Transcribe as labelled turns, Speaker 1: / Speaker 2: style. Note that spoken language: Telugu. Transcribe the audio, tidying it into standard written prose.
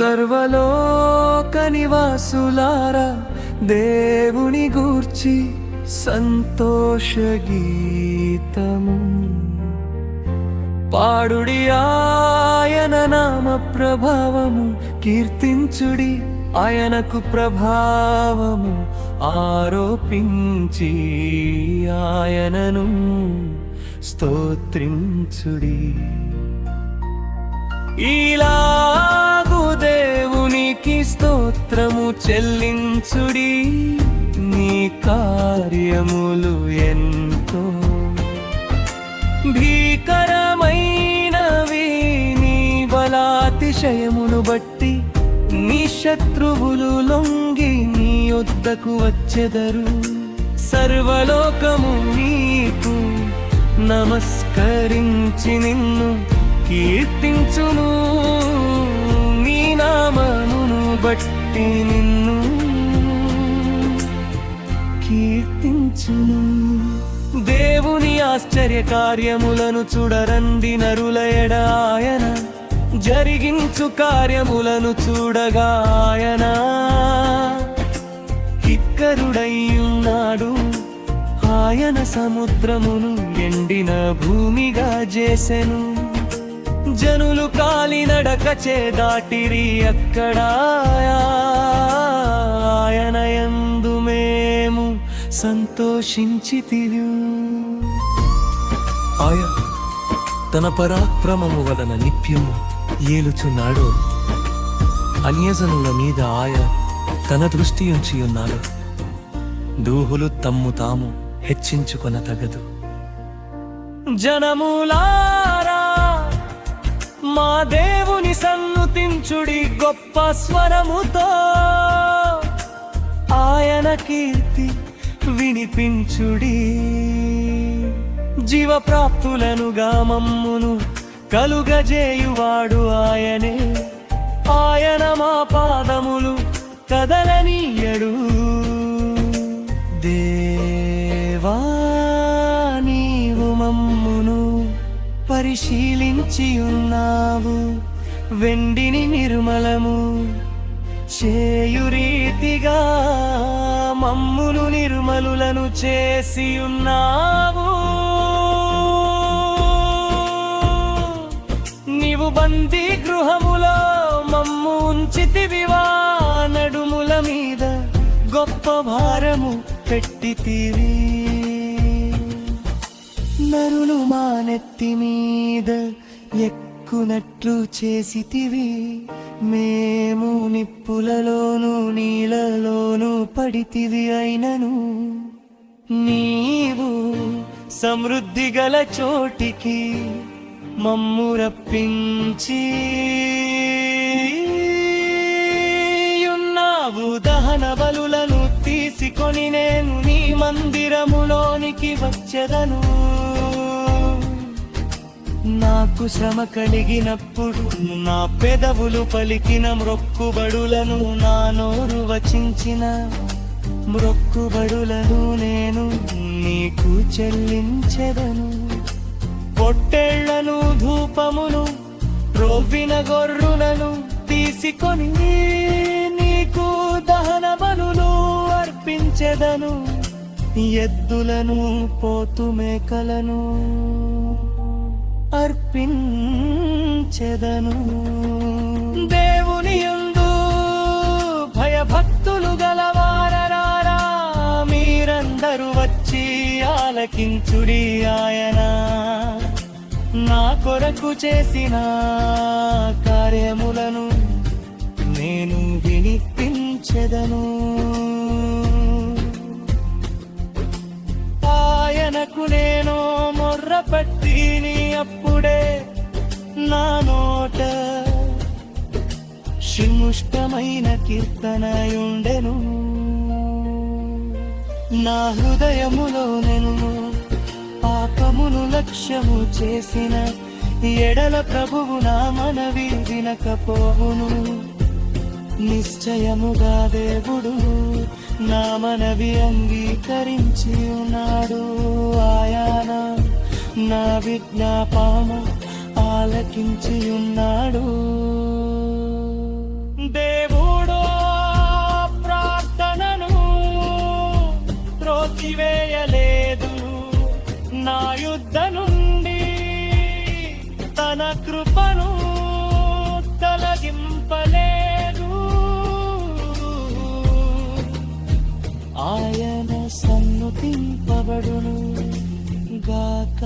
Speaker 1: సర్వలోక నివాసులారా దేవుని గూర్చి సంతోష గీతము పాడుడి, ఆయన నామ ప్రభావము కీర్తించుడి, ఆయనకు ప్రభావము ఆరోపించి ఆయనను స్తోత్రించుడి. ఇలాగు దేవునికి స్తోత్రము చెల్లించుడి, నీ కార్యములు ఎంతో భీకరమైనవి, నీ బలాతిశయమును బట్టి నీ శత్రువులు లొంగి నీ యొద్దకు వచ్చెదరు. సర్వలోకము నీకు నమస్కరించి నిన్ను కీర్తించును, నీ నామమును బట్టి నిన్ను కీర్తించును. దేవుని ఆశ్చర్య కార్యములను చూడరండి నరుల ఎడ ఆయన జరిగించు కార్యములను చూడగా ఆయన కిక్కరుడయ్యున్నాడు. ఆయన సముద్రమును ఎండిన భూమిగా చేసెను, జనులు కాలినడకచే దాటిరి అక్కడ ఆయన యందు మేము సంతోషించితివి.
Speaker 2: ఆయన తన పరాక్రమము వలన నిత్యము ఏలుచున్నాడు, అన్యజనుల మీద ఆయన తన దృష్టి ఉంచి ఉన్నాడు. దూహులు తమ్ము తాము హెచ్చించుకొన తగదు.
Speaker 1: జనములారా మా దేవుని సన్నుతించుడి గొప్ప స్వరముతో, ఆయన కీర్తి వినిపించుడి. జీవప్రాప్తులనుగా మమ్మును కలుగజేయువాడు ఆయనే, ఆయన మా పాదములు కదలనీయడు. దేవా నీవు మమ్మును పరిశీలించి ఉన్నావు, వెండిని నిర్మలము చేయు రీతిగా మమ్మును నిర్మలులను చేసి ఉన్నావు. నీవు బందీ గృహములో మమ్ము ఉంచితివివా, నడుముల మీద గొప్ప భారము పెట్టితివి. నరులు మా నెత్తి మీద ఎక్కునట్లు చేసితివి, మేము నిప్పులలోను నీళ్ళలోను పడితివి. అయినను నీవు సమృద్ధి గల చోటికి మమ్ము రప్పించి ఉన్నావు. దహన బలులను తీసుకొని నేను నీ మందిరములోనికి వచ్చెదను. నాకు శ్రమ కలిగినప్పుడు నా పెదవులు పలికిన మ్రొక్కుబడులను, నా నోరు వచించిన మ్రొక్కుబడులను నేను నీకు చెల్లించెదను. పొట్టేళ్లను ధూపమును రోవిన గొర్రులను తీసుకొని నీకు దహన బలులు అర్పించెదను. ఎద్దులను పోతు మేకలను అర్పించెదను. దేవుని యందు భయభక్తులు గలవారరారా, మీరందరూ వచ్చి ఆలకించుడి. ఆయన నా కొరకు చేసిన కార్యములను నేను వినిపించెదను. ఆయనకు నేను మొర్రపట్టిని, అప్పుడే నా నోట శిముష్టమైన కీర్తనయుండెను. నా హృదయములో నేను పాపమును లక్ష్యము చేసిన ఎడల ప్రభువు నా మనవి వినకపోవును. నిశ్చయముగా దేవుడు నా మనవి అంగీకరించి ఉన్నాడు. ఆయన నా విజ్ఞాపము ఆలకించి ఉన్నాడు. స్థిరపడును గాక